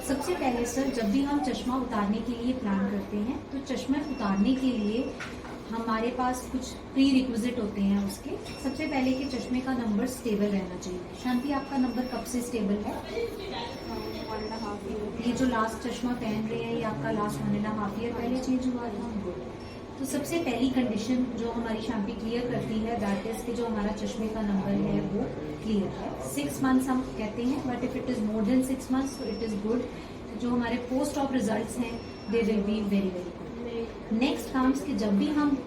सबसे पहले सर, जब भी हम चश्मा उतारने के लिए प्लान करते हैं तो चश्मा उतारने के लिए हमारे पास कुछ प्री रिक्विजिट होते हैं उसके। सबसे पहले कि चश्मे का नंबर स्टेबल रहना चाहिए। शांति, आपका नंबर कब से स्टेबल है? 1.5 ईयर। ये जो लास्ट चश्मा पहन रहे हैं ये आपका लास्ट 1.5 ईयर पहले चेंज हुआ था। तो सबसे पहली कंडीशन जो हमारी शांति क्लियर करती है दैट इज कि जो हमारा चश्मे का नंबर है वो क्लियर है। 6 मंथ्स हम कहते हैं, but if it is more than 6 months तो इट इज गुड। जो हमारे पोस्ट ऑफ रिजल्ट्स हैं they will be very very good. Next comes कि जब भी हम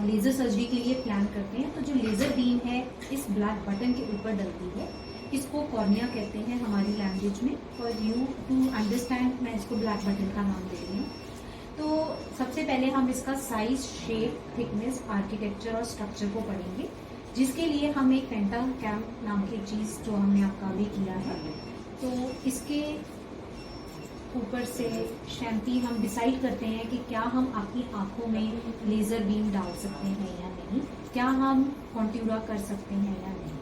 लेजर सर्जरी के लिए प्लान करते हैं तो जो लेजर बीम है इस ब्लैक बटन के ऊपर डलती है। इसको कॉर्निया कहते हैं हमारी लैंग्वेज में। फॉर यू टू अंडरस्टैंड मैं इसको ब्लैक बटन का नाम दे रही हूँ। तो सबसे पहले हम इसका साइज, शेप, थिकनेस, आर्किटेक्चर और स्ट्रक्चर को पढ़ेंगे, जिसके लिए हम एक पेंटा कैम नाम की चीज जो हमने आपका अभी किया है तो इसके ऊपर से शांति हम डिसाइड करते हैं कि क्या हम आपकी आंखों में लेजर बीम डाल सकते हैं या नहीं, क्या हम कॉन्ट्यूरा कर सकते हैं या नहीं।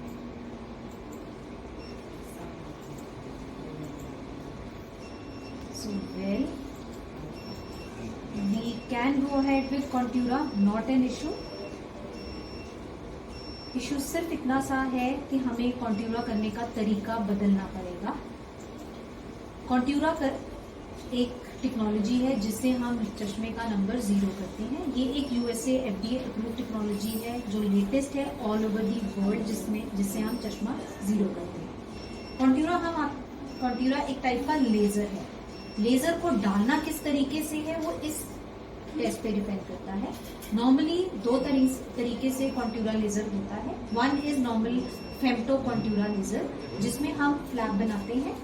So well, we can go ahead with contoura, not an issue. Issue सिर्फ इतना सा है कि हमें कॉन्ट्यूरा करने का तरीका बदलना पड़ेगा। कॉन्ट्यूरा कर एक टेक्नोलॉजी है जिससे हम चश्मे का नंबर 0 करते हैं। ये एक यूएसए FDA अप्रूव टेक्नोलॉजी है जो लेटेस्ट है ऑल ओवर दी वर्ल्ड, जिससे हम चश्मा 0 करते हैं। कॉन्ट्यूरा एक टाइप का लेजर है। लेजर को डालना किस तरीके से है वो इस टेस्ट पे डिपेंड करता है। नॉर्मली 2 तरीके से कॉन्ट्यूरा लेजर होता है। One is normal femto Contoura laser, जिसमें हम फ्लैप बनाते हैं,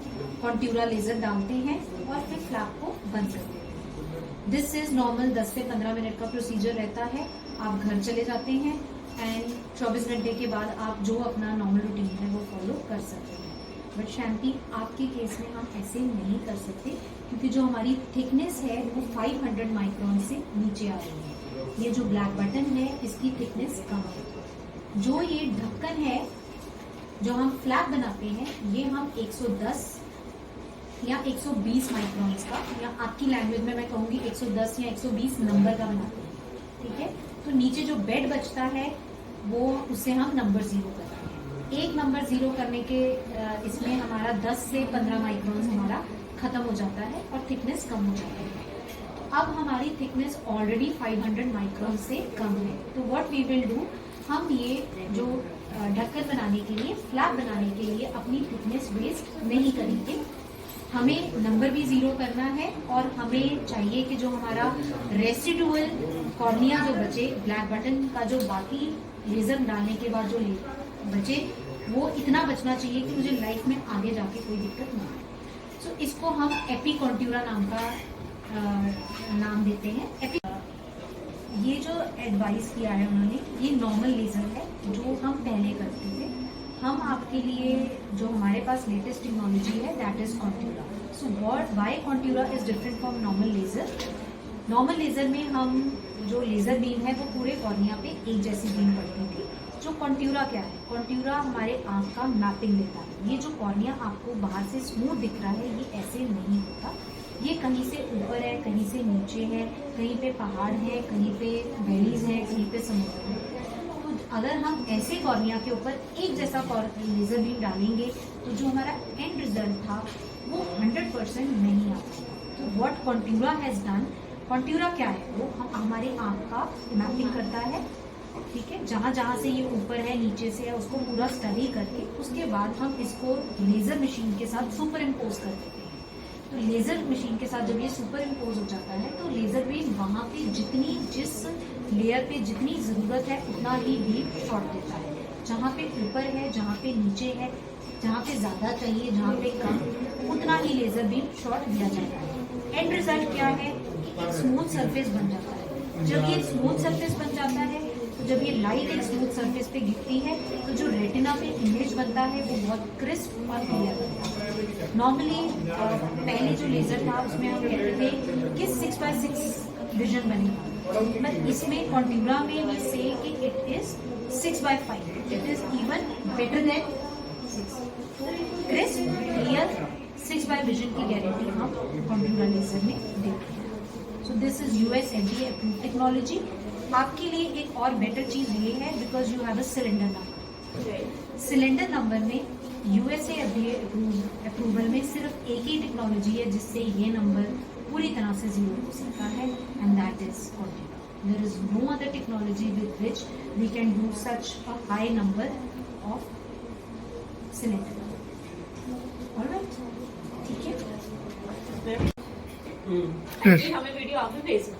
कॉन्ट्यूरा लेजर डालते हैं और फिर फ्लैप को बंद करते हैं। दिस इज नॉर्मल 10 से 15 मिनट का प्रोसीजर रहता है। आप घर चले जाते हैं एंड 24 घंटे के बाद आप जो अपना नॉर्मल रूटीन है वो फॉलो कर सकते हैं। बट शांति, आपके केस में हम ऐसे नहीं कर सकते क्योंकि जो हमारी थिकनेस है वो 500 माइक्रोन से नीचे आ रही है। ये जो ब्लैक बटन है इसकी थिकनेस कम है। जो ये ढक्कन है जो हम फ्लैप बनाते हैं ये हम 110 या 120 माइक्रोन्स का, या आपकी लैंग्वेज में मैं कहूंगी 110 या 120 नंबर का बनाते हैं। ठीक है, तो नीचे जो बेड बचता है वो उससे हम नंबर 0 करते हैं। एक नंबर 0 करने के इसमें हमारा 10 से 15 माइक्रोन्स हमारा खत्म हो जाता है और थिकनेस कम हो जाती है। अब हमारी थिकनेस ऑलरेडी 500 माइक्रोन से कम है, तो व्हाट वी विल डू, हम ये जो ढक्कन बनाने के लिए, फ्लैप बनाने के लिए अपनी थिकनेस वेस्ट नहीं करेंगे। हमें नंबर भी 0 करना है और हमें चाहिए कि जो हमारा रेसिडुअल कॉर्निया जो बचे, ब्लैक बटन का जो बाकी लेजर डालने के बाद जो बचे वो इतना बचना चाहिए कि मुझे लाइफ में आगे जाके कोई दिक्कत ना आए। सो इसको हम एपी कॉन्ट्यूरा नाम का नाम देते हैं। ये जो एडवाइस किया है उन्होंने, ये नॉर्मल लेजर है जो हम पहले करते थे। हम आपके लिए जो हमारे पास लेटेस्ट टेक्नोलॉजी है that is Contoura. So why Contoura is different from normal laser. Normal laser में हम जो लेजर बीम है वो पूरे कॉर्निया पे एक जैसी बीम पड़ती थी। जो कॉन्ट्यूरा क्या है, कॉन्ट्यूरा हमारे आंख का मैपिंग देता है। ये जो कॉर्निया आपको बाहर से स्मूथ दिख रहा है ये ऐसे नहीं होता। ये कहीं से ऊपर है, कहीं से नीचे है, कहीं पे पहाड़ है, कहीं पे वैलीज है, कहीं पे समुद्र है। तो अगर हम ऐसे कॉर्निया के ऊपर एक जैसा लेजर बीम डालेंगे तो जो हमारा एंड रिजल्ट था वो 100% नहीं आता। तो what Contura has done, Contura क्या है, वो हमारे आंख का मैपिंग करता है। ठीक है, जहां जहां से ये ऊपर है, नीचे से है, उसको पूरा स्टडी करके उसके बाद हम इसको लेजर मशीन के साथ सुपर इम्पोज कर देते हैं। तो लेजर मशीन के साथ जब ये सुपर इम्पोज हो जाता है तो लेजर बीम वहां पे जिस लेयर पे जितनी जरूरत है उतना ही बीम शॉट देता है। जहाँ पे ऊपर है, जहाँ पे नीचे है, जहाँ पे ज्यादा चाहिए, जहाँ पे कम, उतना ही लेजर बीम शॉट दिया जाता है। एंड रिजल्ट क्या है, एक स्मूथ सरफेस बन जाता है। जब ये स्मूथ सरफेस बन जाता है तो जब ये लाइट एक स्मूथ सरफेस पे गिरती है तो जो रेटिना पे इमेज बनता है वो बहुत क्रिस्प और क्लियर बनता है। नॉर्मली पहले जो लेजर था उसमें हम कहते थे कि 6x6 विजन बनेगा, बट इसमें कॉन्ट्यूरा में वी से कि it is 6x5, it is even better than 6। Crisp, clear, 6 by vision की गारंटी हम कॉन्ट्यूरा लेजर में देते हैं। So this is US FDA approved technology. आपके लिए एक और बेटर चीज ये है because you have a cylinder number. Cylinder number में यूएसए FDA अप्रूवल में सिर्फ एक ही टेक्नोलॉजी है जिससे ये नंबर पूरी तरह से जीरो हो सकता है, and that is Contura. There is no other technology with which we can do such a high number of cylinder. All right? ठीक है? Actually, हमें वीडियो आप भी भेजना।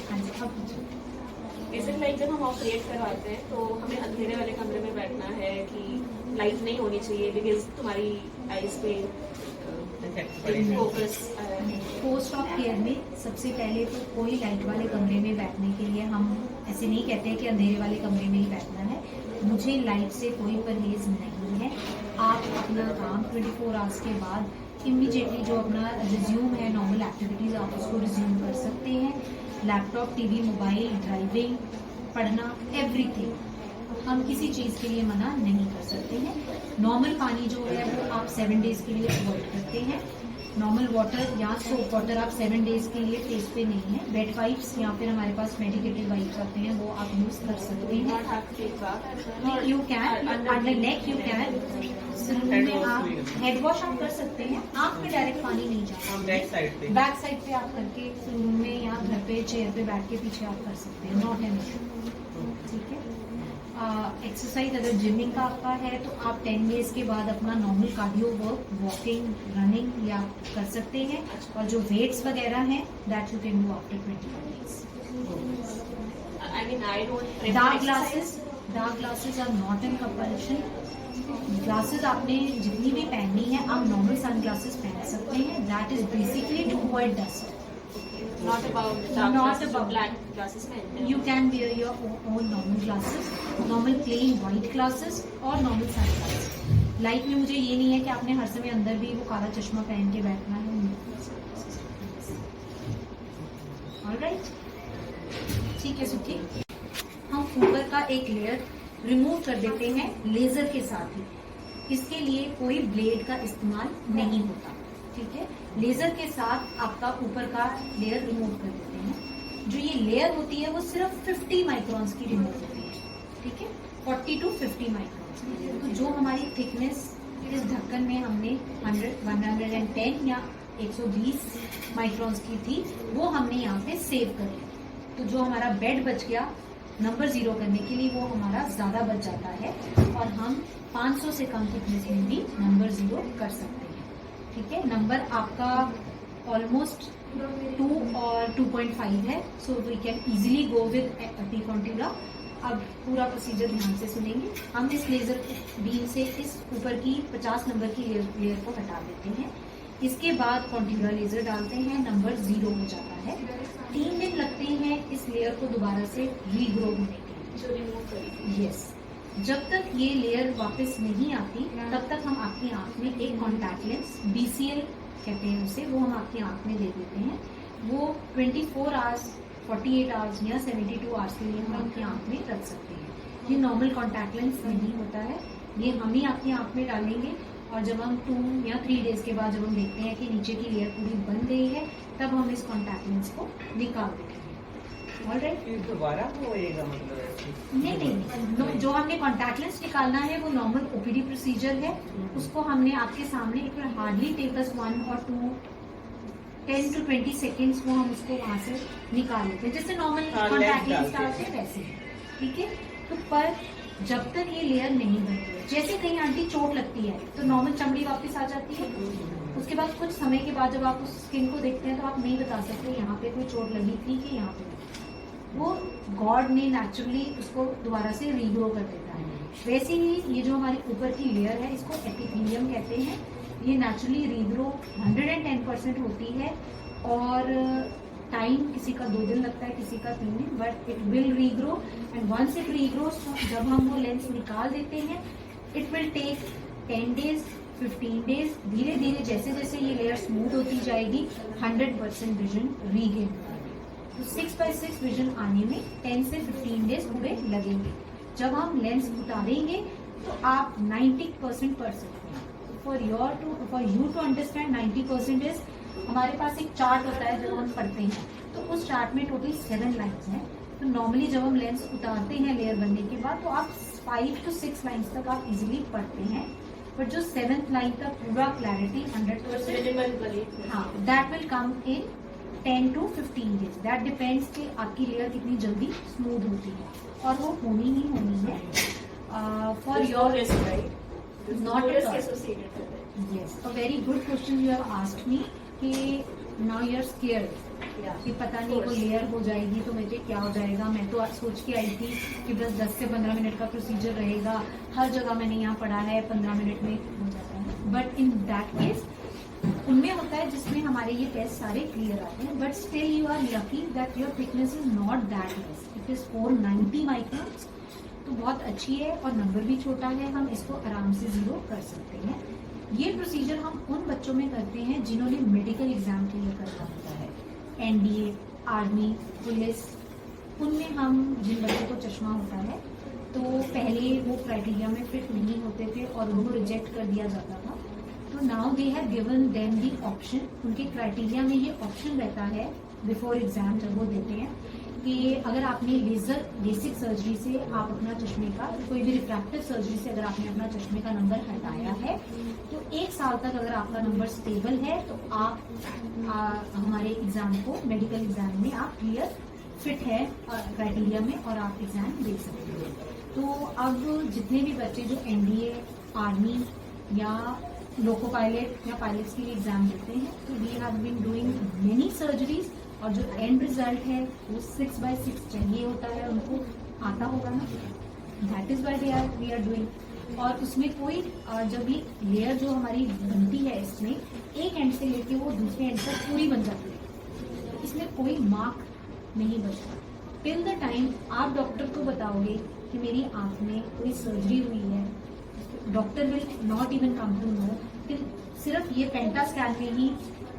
हाँ जी, अब पूछो। Is it like जब हम ऑपरेट करवाते हैं तो हमें अंधेरे वाले कमरे में बैठना है कि लाइट नहीं होनी चाहिए बिकॉज तुम्हारी आईज पे फोकस। पोस्ट ऑफ केयर में सबसे पहले तो कोई लाइट वाले कमरे में बैठने के लिए हम ऐसे नहीं कहते हैं कि अंधेरे वाले कमरे में ही बैठना है। मुझे लाइट से कोई परहेज नहीं है। आप अपना काम 24 आवर्स के बाद इमीडिएटली जो अपना रिज्यूम है, नॉर्मल एक्टिविटीज, आप उसको रिज्यूम कर सकते हैं। लैपटॉप, टीवी, मोबाइल, ड्राइविंग, पढ़ना, एवरीथिंग, हम किसी चीज के लिए मना नहीं कर सकते हैं। नॉर्मल पानी जो है वो आप 7 डेज के लिए अवॉइड करते हैं। नॉर्मल वाटर या सोप वाटर आप 7 डेज के लिए फेस पे नहीं है। वेट वाइप्स या फिर हमारे पास मेडिकेटेड वाइप्स आते हैं, वो आप यूज कर सकते हैं। You can under neck, you can salon में आप हेड वॉश आप कर सकते हैं। आंख पे डायरेक्ट पानी नहीं जाता, बैक साइड पे आप करके सलून में या घर पे चेयर पे बैठ के पीछे आप कर सकते हैं, नॉट एन इशू। ठीक है। एक्सरसाइज अगर जिमिंग का आपका है तो आप 10 डेज के बाद अपना normal cardio work, walking, running या कर सकते हैं। और जो वेट्स वगैरह हैं that you can do after 25 days. I mean, I don't prefer dark exercise. Glasses are not in compulsion. Glasses आपने जितनी भी पहननी है आप नॉर्मल सन ग्लासेस पहन सकते हैं। That is basically to avoid dust. Not about dark Not glasses, about- black glasses में। You can wear your own normal glasses, normal plain white glasses और normal sun glasses. लाइफ में मुझे ये नहीं है कि आपने हर समय अंदर भी वो काला चश्मा पहन के बैठना है। ऑलराइट, ठीक है सुखी। हम ऊपर का एक लेयर रिमूव कर देते हैं लेजर के साथ ही। इसके लिए कोई ब्लेड का इस्तेमाल नहीं होता। ठीक है, लेजर के साथ आपका ऊपर का लेयर रिमूव कर देते हैं। जो ये लेयर होती है वो सिर्फ 50 माइक्रॉन्स की रिमूव होती है। ठीक है, 40 to 50 माइक्रॉन्स की। तो जो हमारी थिकनेस इस ढक्कन में हमने 110 या 120 माइक्रॉन्स की थी वो हमने यहाँ पे सेव कर ली। तो जो हमारा बेड बच गया नंबर 0 करने के लिए वो हमारा ज्यादा बच जाता है और हम 500 से कम थिकनेस में भी नंबर 0 कर सकते हैं। ठीक है, नंबर आपका ऑलमोस्ट 2 और 2.5 है, so we can easily go with the Contoura. अब पूरा प्रोसीजर ध्यान से सुनेंगे। हम इस लेजर बीम से इस ऊपर की 50 नंबर की लेयर को हटा देते हैं। इसके बाद कॉन्ट्यूरा लेजर डालते हैं, नंबर 0 हो जाता है। 3 दिन लगते हैं इस लेयर को दोबारा से रीग्रो होने के लिए। जो रिमूव करी। यस, जब तक ये लेयर वापस नहीं आती तब तक हम आपकी आंख में एक कॉन्टैक्ट लेंस, BCL कहते हैं उसे, वो हम आपकी आंख में दे देते हैं। वो 24 आवर्स, 48 आवर्स या 72 आवर्स के लिए हम आपकी आंख में रख सकते हैं। ये नॉर्मल कॉन्टैक्ट लेंस नहीं होता है, ये हम ही आपकी आंख में डालेंगे और जब हम 2 या 3 डेज के बाद जब हम देखते हैं कि नीचे की लेयर पूरी बन गई है तब हम इस कॉन्टैक्ट लेंस को निकाल देंगे। ऑलराइट, दोबारा होएगा मतलब? नहीं, जो हमने कॉन्टैक्ट लेंस निकालना है वो नॉर्मल OPD प्रोसीजर है। उसको हमने आपके सामने एक हार्डली टेक अस 1 और 2 10 to 20 सेकेंड्स वो हम उसको वहां से निकाल लेते हैं, जैसे नॉर्मल कॉन्टैक्ट लेंस डालते हैं वैसे ही। ठीक है, तो पर जब तक ये लेयर नहीं बनती है, जैसे कहीं आंटी चोट लगती है तो नॉर्मल चमड़ी वापस आ जाती है। उसके बाद कुछ समय के बाद जब आप उस स्किन को देखते हैं तो आप नहीं बता सकते यहाँ पे कोई चोट लगी थी कि यहाँ पे। वो गॉड ने नेचुरली उसको दोबारा से रीग्रो कर देता है। वैसे ही ये जो हमारी ऊपर की लेयर है इसको एपिथेलियम कहते हैं। ये नेचुरली रीग्रो 110% होती है और टाइम किसी का 2 दिन लगता है, किसी का 3 दिन, but it will regrow and once it regrows, जब हम वो लेंस निकाल देते हैं it will take 10 days 15 days. धीरे धीरे जैसे जैसे ये लेयर स्मूथ होती जाएगी 100% विजन रीगेन होगा। तो 6x6 विजन आने में 10 से 15 डेज पूरे लगेंगे। जब हम लेंस उतारेंगे तो आप 90% पढ़ सकते हैं. For you to understand 90% is, हमारे पास एक चार्ट होता है जब हम पढ़ते हैं, तो उस चार्ट में टोटल 7 लाइन्स हैं. तो नॉर्मली जब हम लेंस उतारते हैं लेयर बनने के बाद, तो आप 5 to 6 लाइन्स तक आप इजीली पढ़ते हैं. बट जो 7th लाइन तक पूरा क्लैरिटी 100%, हाँ, that will come in 10 to 15 days. That depends कि आपकी लेयर कितनी जल्दी स्मूथ होती है, और वो होनी ही होनी है. For your not at all. Yes, a very good question you have asked me कि now you are scared कि पता नहीं कोई लेयर हो जाएगी तो मुझे क्या हो जाएगा. मैं तो आज सोच के आई थी कि बस 10 से 15 मिनट का प्रोसीजर रहेगा, हर जगह मैंने यहाँ पढ़ा है 15 मिनट में हो जाता है. बट इन दैट केस उनमें होता है जिसमें हमारे ये टेस्ट सारे क्लियर आते हैं. But still you are lucky that your thickness is not that less, it is 490 microns, तो बहुत अच्छी है और नंबर भी छोटा है. हम इसको आराम से 0 कर सकते हैं. ये प्रोसीजर हम उन बच्चों में करते हैं जिन्होंने मेडिकल एग्जाम क्लियर करना होता है, एनडीए, आर्मी, पुलिस. उनमें हम जिन बच्चों को चश्मा होता है, तो पहले वो क्राइटेरिया में फिट नहीं होते थे और उनको रिजेक्ट कर दिया जाता था. तो now they have given them the option. उनके क्राइटेरिया में ये ऑप्शन रहता है बिफोर एग्जाम जब वो देते हैं कि अगर आपने लेजर बेसिक सर्जरी से आप अपना चश्मे का, कोई भी रिफ्रैक्टिव सर्जरी से अगर आपने अपना चश्मे का नंबर हटाया है, तो 1 साल तक अगर आपका नंबर स्टेबल है तो आप हमारे एग्जाम को, मेडिकल एग्जाम में आप क्लियर फिट है क्राइटेरिया में और आप एग्जाम दे सकते हो. तो अब जितने भी बच्चे जो एनडीए, आर्मी या लोको पायलट या पायलट्स के लिए एग्जाम देते हैं, तो we have been doing many surgeries, और जो एंड रिजल्ट है वो 6/6 चाहिए होता है. उनको आता होगा ना, that is why we are doing. और उसमें कोई जब ये लेयर जो हमारी बनती है, इसमें एक एंड से लेके वो दूसरे एंड तक पूरी बन जाती है. इसमें कोई मार्क नहीं बचता टिल द टाइम आप डॉक्टर को बताओगे कि मेरी आंख में कोई सर्जरी हुई है. Doctor will not even come to know, सिर्फ ये पेंटा स्कैन में ही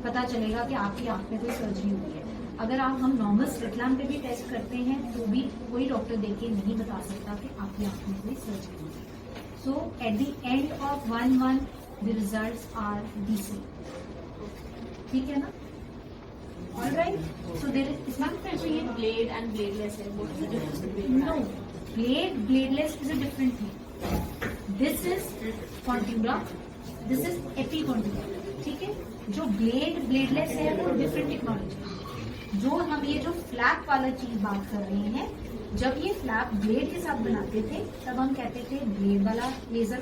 पता चलेगा कि आपकी आंख में कोई सर्जरी हुई है. अगर हम नॉर्मल स्लिट लैम्प पे भी टेस्ट करते हैं तो भी कोई डॉक्टर देख के नहीं बता सकता कि आपकी आंख में कोई सर्जरी हुई है. So at the end of 1 month the results are the same. ठीक है ना? ऑलराइट. सो देयर इज इसमें चाहिए ब्लेड एंड ब्लेडलेस है. No, bladeless is a different thing. This is Contoura, this is epi Contoura. ठीक है? जो bladeless है वो डिफरेंट टेक्नोलॉजी. जो हम ये जो फ्लैप वाला चीज बात कर रहे हैं, जब ये फ्लैप ब्लेड के साथ बनाते थे तब हम कहते थे ब्लेड वाला लेजर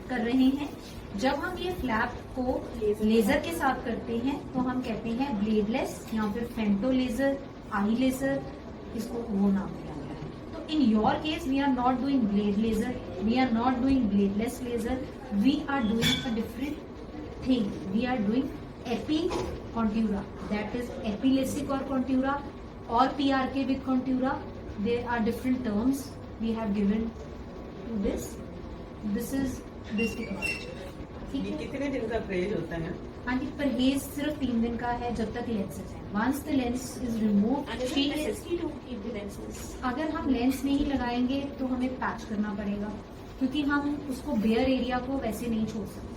कर रहे हैं. जब हम ये फ्लैप को लेजर के साथ करते हैं तो हम कहते हैं ब्लेडलेस या फिर फेंटो लेजर, आई लेजर, इसको वो नाम दिया गया है. तो in your case we are not doing blade laser, we are not doing bladeless laser, we are doing a different thing. We are doing epi contura, that is epilesic or contura or PRK with contura. There are different terms we have given to this. This is this technology. ठीक है? कितने दिन का परहेज होता है? हाँ जी, परहेज सिर्फ 3 दिन का है जब तक लेंसेज है. Once the lens is remove, अगर हम लेंस नहीं लगाएंगे तो हमें पैच करना पड़ेगा, क्योंकि हम उसको बेयर एरिया को वैसे नहीं छोड़ सकते.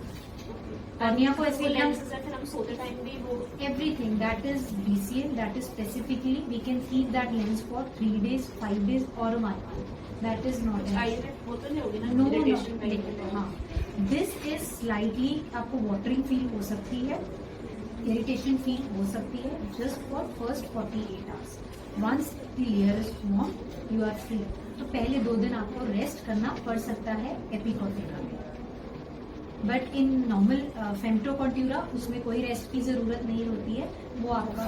कॉर्निया को ऐसे हम सोते टाइम भी वो everything that is BCL, that is specifically we can keep that lens for 3 days, 5 days or a month. That is not वो तो नहीं होगी ना. no. हाँ, this is slightly आपको watering feel हो सकती है, irritation feel हो सकती है just for first 48 hours. Once the layer is formed, you are free. तो पहले 2 दिन आपको रेस्ट करना पड़ सकता है एपिकॉर्टिका में. But in normal femto Contura उसमें कोई रेस्ट की जरूरत नहीं होती है. वो आपका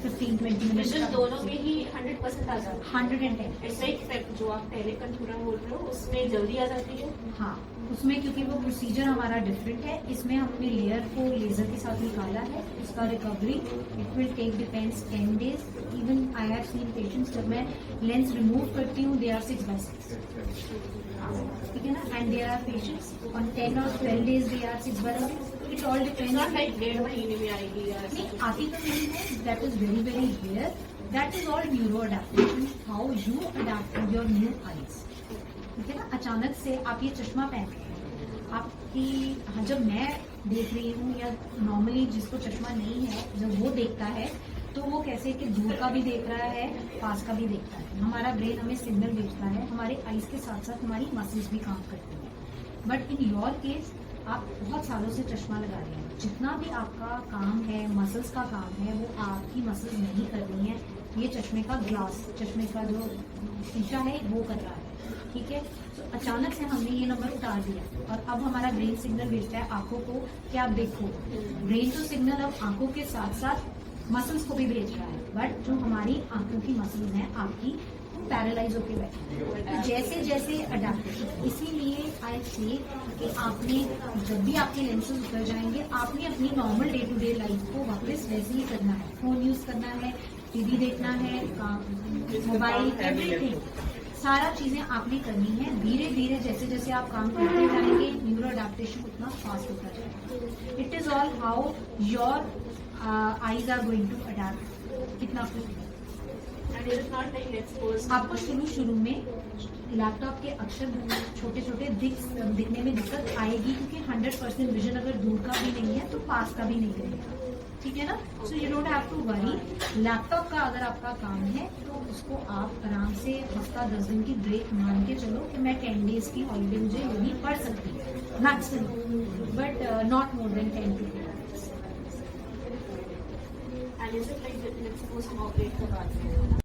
15-20 मिनट दोनों में ही 100% आ जाता है. 110. ऐसा इफेक्ट जो आप पहले कंट्यूरा बोल रहे हो उसमें जल्दी आ जाती है. हाँ, उसमें क्योंकि वो प्रोसीजर हमारा डिफरेंट है. इसमें हमने लेयर को लेजर के साथ निकाला है. उसका recovery it will take depends 10 days. Even I have seen patients, जब मैं लेंस रिमूव करती हूँ दे आर 6/6. ठीक है ना? And there are patients on 10 or 12 days they are 6/6. It all depends. Not like 1.5 महीने में आएगी या नहीं आती तो नहीं है. That is very very rare. That is all neuro adaptation, how you adapt your new eyes. ठीक है ना। अचानक से आप ये चश्मा पहनते हैं, आपकी हाँ, जब मैं देख रही हूँ या नॉर्मली जिसको चश्मा नहीं है जब वो देखता है तो वो कैसे कि दूर का भी देख रहा है, पास का भी देखता है। हमारा ब्रेन हमें सिग्नल भेजता है, हमारे आईज के साथ साथ हमारी मसल्स भी काम करती हैं। बट इन योर केस आप बहुत सालों से चश्मा लगा रहे हैं, जितना भी आपका काम है, मसल्स का काम है, वो आपकी मसल्स नहीं कर रही हैं, ये चश्मे का ग्लास, चश्मे का जो शीशा है वो कर रहा है, ठीक है। तो अचानक से हमने ये नंबर उतार दिया और अब हमारा ब्रेन सिग्नल भेजता है आंखों को कि आप देखो। ब्रेन तो सिग्नल अब आंखों के साथ साथ मसल्स को भी भेज रहा है, बट जो हमारी आंखों की मसल्स हैं आपकी पैरालाइज होके बैठी, जैसे जैसे अडेप्टेशन। इसीलिए आई से कि आपने जब भी आपके लेंसेज उतर जाएंगे, आपने अपनी normal day to day life को वापस वैसे ही करना है। फोन यूज करना है, टीवी देखना है, मोबाइल, एवरीथिंग, सारा चीजें आपने करनी है। धीरे धीरे जैसे जैसे आप काम करते जाएंगे, न्यूरो अडेप्टेशन उतना फास्ट होता जाएगा। It is all how your eyes are going to adapt, कितना कुछ। And it is not like let's suppose आपको शुरू में लैपटॉप के अक्षर छोटे छोटे दिखने में दिक्कत आएगी, क्योंकि 100% विजन अगर दूर का भी नहीं है तो पास का भी नहीं रहेगा, ठीक है ना। So you don't have to worry. Laptop का अगर आपका काम है तो उसको आप आराम से हफ्ता 10 दिन की ब्रेक मान के चलो कि मैं 10 डेज की हॉलीडे मुझे लेनी पड़ सकती है maximum, but not more than 10 to 12 days। and is it like let's suppose हम ऑपरेट करवाते हैं